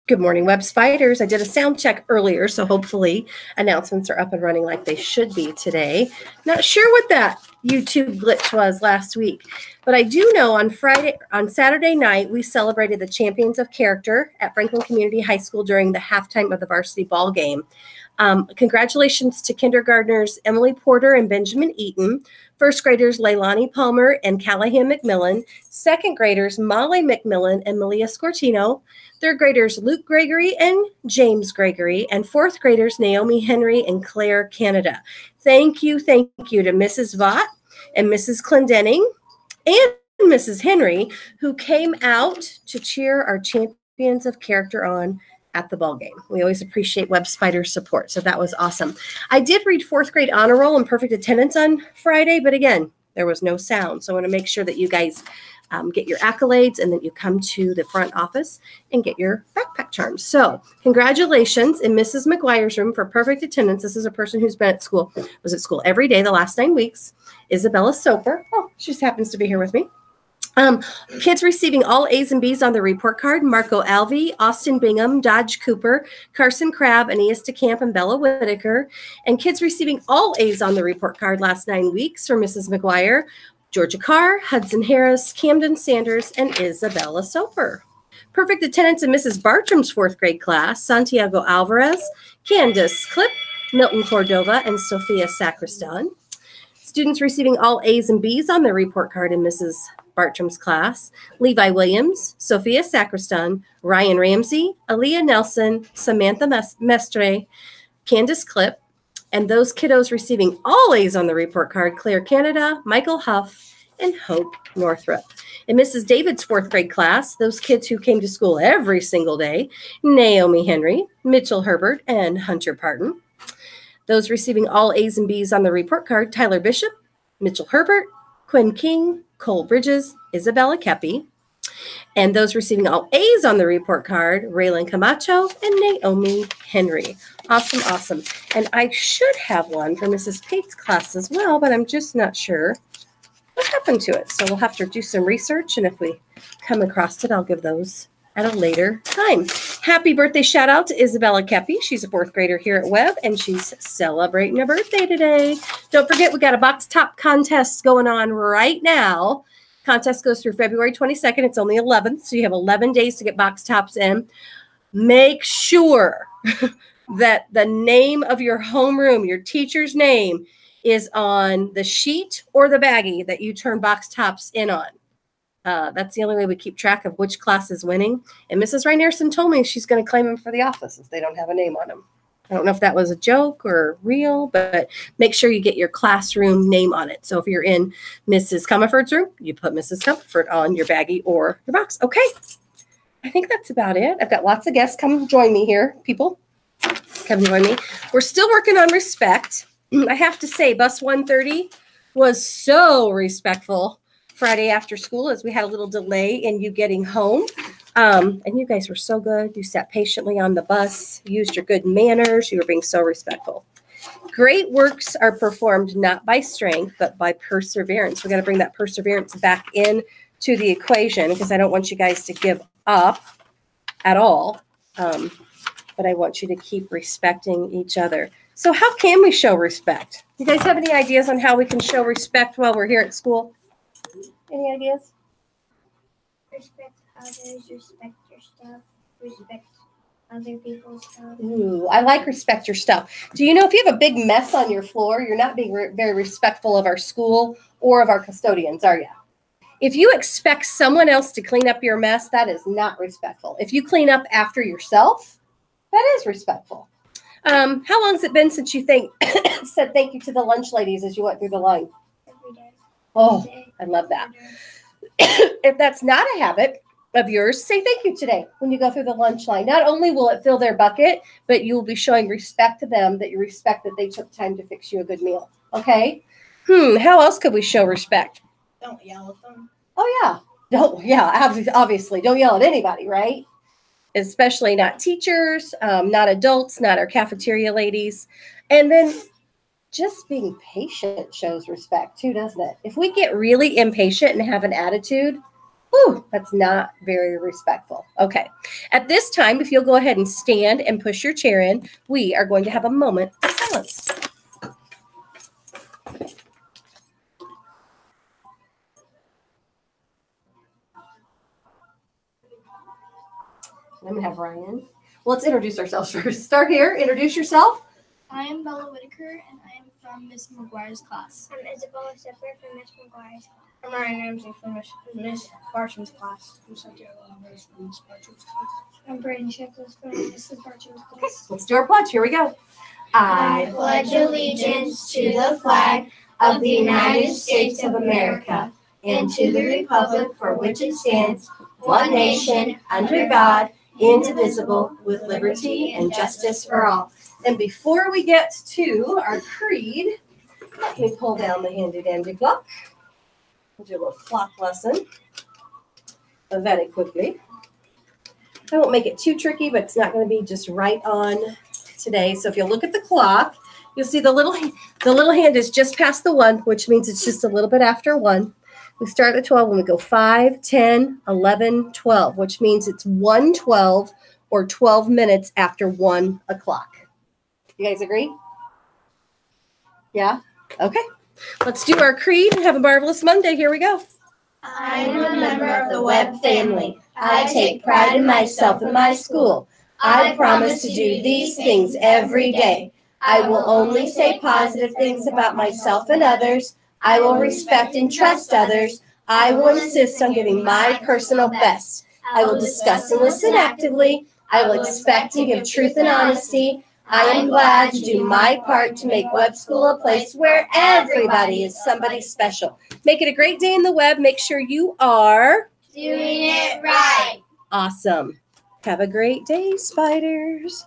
Good morning, Web Spiders. I did a sound check earlier, so hopefully announcements are up and running like they should be today. Not sure what that YouTube glitch was last week, but I do know on Saturday night, we celebrated the Champions of Character at Franklin Community High School during the halftime of the varsity ball game. Congratulations to kindergartners Emily Porter and Benjamin Eaton, first graders Leilani Palmer and Callahan McMillan, second graders Molly McMillan and Malia Scortino, third graders Luke Gregory and James Gregory, and fourth graders Naomi Henry and Claire Canada. Thank you to Mrs. Vaught and Mrs. Clendenning and Mrs. Henry, who came out to cheer our Champions of Character on at the ball game. We always appreciate Web Spider support, so that was awesome. I did read fourth grade honor roll and perfect attendance on Friday, but again, there was no sound, so I want to make sure that you guys get your accolades and that you come to the front office and get your backpack charms. So congratulations in Mrs. McGuire's room for perfect attendance. This is a person who's been at school, was at school every day the last 9 weeks. Isabella Soper. Oh, she just happens to be here with me. Kids receiving all A's and B's on the report card: Marco Alvey, Austin Bingham, Dodge Cooper, Carson Crabb, Aeneas DeCamp, and Bella Whitaker. And kids receiving all A's on the report card last 9 weeks for Mrs. McGuire: Georgia Carr, Hudson Harris, Camden Sanders, and Isabella Soper. Perfect attendance in Mrs. Bartram's fourth grade class: Santiago Alvarez, Candace Clip, Milton Cordova, and Sophia Sacristan. Students receiving all A's and B's on their report card in Mrs. Bartram's class: Levi Williams, Sophia Sacristan, Ryan Ramsey, Aaliyah Nelson, Samantha Mestre, Candace Clip. And those kiddos receiving all A's on the report card: Claire Canada, Michael Huff, and Hope Northrup. In Mrs. David's fourth grade class, those kids who came to school every single day: Naomi Henry, Mitchell Herbert, and Hunter Parton. Those receiving all A's and B's on the report card: Tyler Bishop, Mitchell Herbert, Quinn King, Cole Bridges, Isabella Kepi. And those receiving all A's on the report card: Raylan Camacho and Naomi Henry. Awesome, awesome. And I should have one for Mrs. Pate's class as well, but I'm just not sure what happened to it. So we'll have to do some research, and if we come across it, I'll give those at a later time. Happy birthday shout out to Isabella Kepi. She's a fourth grader here at Webb, and she's celebrating her birthday today. Don't forget, we got a box top contest going on right now. Contest goes through February 22nd. It's only 11th, so you have 11 days to get box tops in. Make sure that the name of your homeroom, your teacher's name, is on the sheet or the baggie that you turn box tops in on. That's the only way we keep track of which class is winning. And Mrs. Rainerson told me she's going to claim them for the office if they don't have a name on them. I don't know if that was a joke or real, but make sure you get your classroom name on it. So if you're in Mrs. Comerford's room, you put Mrs. Comerford on your baggie or your box. Okay, I think that's about it. I've got lots of guests. Come join me here, people. Come join me. We're still working on respect. I have to say, Bus 130 was so respectful Friday after school, as we had a little delay in you getting home. And you guys were so good. You sat patiently on the bus, used your good manners. You were being so respectful. Great works are performed not by strength, but by perseverance. We got to bring that perseverance back in to the equation, because I don't want you guys to give up at all. But I want you to keep respecting each other. So how can we show respect? You guys have any ideas on how we can show respect while we're here at school? Any ideas? Respect others, respect your stuff, respect other people's stuff. Ooh, I like respect your stuff. Do you know if you have a big mess on your floor, you're not being very respectful of our school or of our custodians, are you? If you expect someone else to clean up your mess, that is not respectful. If you clean up after yourself, that is respectful. How long has it been since you said thank you to the lunch ladies as you went through the line? Every day. Oh, I love that. If that's not a habit of yours, say thank you today when you go through the lunch line. Not only will it fill their bucket, but you will be showing respect to them, that you respect that they took time to fix you a good meal. Okay? How else could we show respect? Don't yell at them. Oh, yeah. Obviously. Don't yell at anybody, right? Especially not teachers, not adults, not our cafeteria ladies. And then just being patient shows respect too, doesn't it? If we get really impatient and have an attitude, Whew, that's not very respectful. Okay. At this time, if you'll go ahead and stand and push your chair in, we are going to have a moment of silence. I'm going to have Ryan. Well, let's introduce ourselves first. Start here. Introduce yourself. I am Bella Whitaker, and I am from Miss McGuire's class. I'm Isabella Sepper from Miss McGuire's class. I'm Ryan Ramsey from Miss Bartram's class. I'm Santiago Alvarez from Miss Bartram's class. I'm Brayden Shekels from Mrs. Bartram's class. Let's do our pledge. Here we go. I pledge allegiance to the flag of the United States of America and to the republic for which it stands, one nation, under God, indivisible, with liberty and justice for all. And before we get to our creed, let me pull down the handy-dandy clock. We'll do a little clock lesson very quickly. I won't make it too tricky, but it's not going to be just right on today. So if you look at the clock, you'll see the little hand is just past the 1, which means it's just a little bit after 1. We start at 12 and we go 5, 10, 11, 12, which means it's 1:12 or 12 minutes after 1 o'clock. You guys agree? Yeah? Okay. Let's do our creed and have a marvelous Monday. Here we go. I am a member of the Webb family. I take pride in myself and my school. I promise to do these things every day. I will only say positive things about myself and others. I will respect and trust others. I will insist on giving my personal best. I will discuss and listen actively. I will expect and give truth and honesty. I am glad to do my part to make Webb School a place where everybody is somebody special. Make it a great day in the Webb. Make sure you are Doing it right. awesome. Have a great day, spiders.